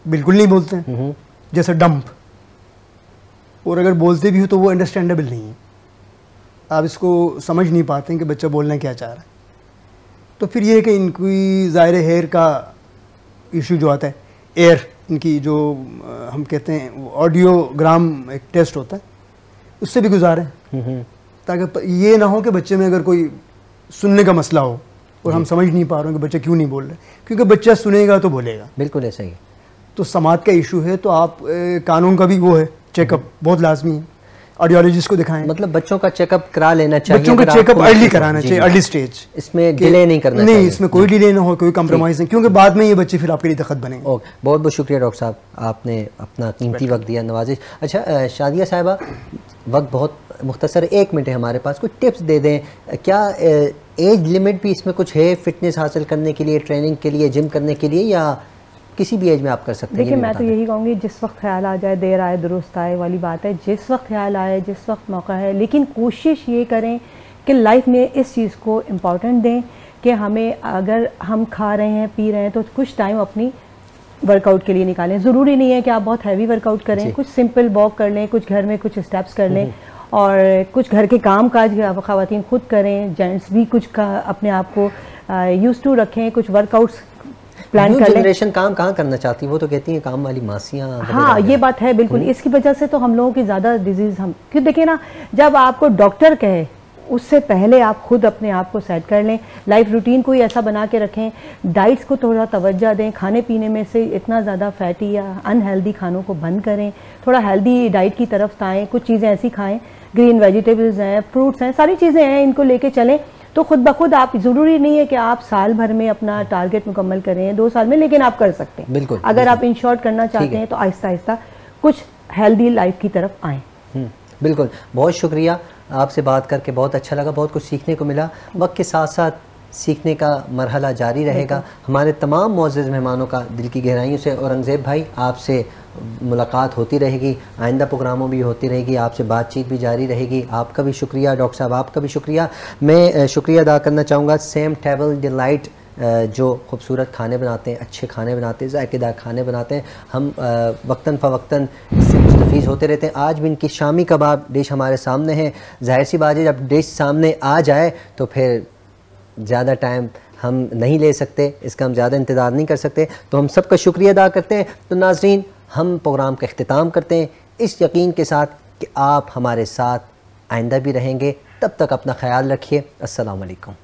बिल्कुल नहीं बोलते हैं, जैसे डंप, और अगर बोलते भी हो तो वो अंडरस्टैंडेबल नहीं है, आप इसको समझ नहीं पाते हैं कि बच्चा बोलना क्या चाह रहा है। तो फिर ये है कि इनकी ज़ाहिर हेयर का इशू जो आता है, एयर इनकी जो हम कहते हैं ऑडियोग्राम एक टेस्ट होता है, उससे भी गुजारें, ताकि ये ना हो कि बच्चे में अगर कोई सुनने का मसला हो और हम समझ नहीं पा रहे हैं कि बच्चा क्यों नहीं बोल रहा, क्योंकि बच्चा सुनेगा तो बोलेगा। बिल्कुल ऐसा ही। तो समाज का इशू है, तो आप कानून का भी वो है चेकअप बहुत लाजमी है। ऑडियोलॉजिस्ट को दिखाएं। मतलब बच्चों का चेकअप करा लेना चाहिए, बच्चों का चेकअप अर्ली कराना चाहिए, अर्ली स्टेज। इसमें डिले नहीं करना चाहिए। नहीं, इसमें कोई डिले ना हो, कोई कंप्रोमाइज नहीं, क्योंकि बाद में ये बच्चे फिर आपके लिए तखत बनेंगे। ओके, बहुत बहुत शुक्रिया डॉक्टर साहब, आपने अपना कीमती वक्त दिया, नवाजिश। अच्छा शादिया साहिबा, वक्त बहुत मुख्तसर, 1 मिनट है हमारे पास, कुछ टिप्स दे दें। क्या एज लिमिट भी इसमें कुछ है फिटनेस हासिल करने के लिए, ट्रेनिंग के लिए, जिम करने के लिए, या किसी भी एज में आप कर सकते हैं? देखिए मैं तो यही कहूँगी, जिस वक्त ख्याल आ जाए, देर आए दुरुस्त आए वाली बात है, जिस वक्त ख्याल आए, जिस वक्त मौका है, लेकिन कोशिश ये करें कि लाइफ में इस चीज़ को इम्पॉर्टेंट दें कि हमें, अगर हम खा रहे हैं पी रहे हैं तो कुछ टाइम अपनी वर्कआउट के लिए निकालें। ज़रूरी नहीं है कि आप बहुत हैवी वर्कआउट करें, कुछ सिंपल वॉक कर लें, कुछ घर में कुछ स्टेप्स कर लें, और कुछ घर के काम काज ख़वातीन खुद करें, जेंट्स भी कुछ अपने आप को यूज़ टू रखें, कुछ वर्कआउट्स प्लान कर लें। जनरेशन काम कहाँ करना चाहती है, वो तो कहती है काम वाली मासियाँ। हाँ, ये बात है बिल्कुल। इसकी वजह से तो हम लोगों की ज़्यादा डिजीज़, हम क्यों देखिए ना, जब आपको डॉक्टर कहे उससे पहले आप खुद अपने आप को सेट कर लें। लाइफ रूटीन को ही ऐसा बना के रखें, डाइट्स को थोड़ा तवज्जो दें, खाने पीने में से इतना ज़्यादा फैटी या अनहेल्दी खानों को बंद करें, थोड़ा हेल्दी डाइट की तरफ आएँ, कुछ चीज़ें ऐसी खाएँ, ग्रीन वेजिटेबल्स हैं, फ्रूट्स हैं, सारी चीज़ें हैं, इनको लेके चलें तो खुद ब खुद आप, ज़रूरी नहीं है कि आप साल भर में अपना टारगेट मुकम्मल करें, 2 साल में, लेकिन आप कर सकते हैं। बिल्कुल, अगर आप इन शॉर्ट करना चाहते हैं तो आहिस्ता आहिस्ता कुछ हेल्दी लाइफ की तरफ आएँ। बिल्कुल, बहुत शुक्रिया, आपसे बात करके बहुत अच्छा लगा, बहुत कुछ सीखने को मिला। वक्त के साथ साथ सीखने का मरहला जारी रहेगा। हमारे तमाम मुअज़्ज़ज़ मेहमानों का दिल की गहराइयों से, औरंगज़ेब भाई आपसे मुलाकात होती रहेगी, आइंदा प्रोग्रामों भी होती रहेगी, आपसे बातचीत भी जारी रहेगी। आपका भी शुक्रिया डॉक्टर साहब, आपका भी शुक्रिया। मैं शुक्रिया अदा करना चाहूँगा सेम टेबल डिलाइट, जो खूबसूरत खाने बनाते हैं, अच्छे खाने बनाते हैं, जायकेदार खाने बनाते हैं। हम वक्तन फ़वक्तन इससे मुस्तफ़ीज़ होते रहते हैं। आज भी इनकी शामी कबाब डिश हमारे सामने है। ज़ाहिर सी बात है, जब डिश सामने आ जाए तो फिर ज़्यादा टाइम हम नहीं ले सकते, इसका हम ज़्यादा इंतज़ार नहीं कर सकते, तो हम सबका शुक्रिया अदा करते हैं। तो नाज़रीन, हम प्रोग्राम का अख्तिताम करते हैं इस यकीन के साथ कि आप हमारे साथ आइंदा भी रहेंगे। तब तक अपना ख्याल रखिए। अस्सलाम वालेकुम।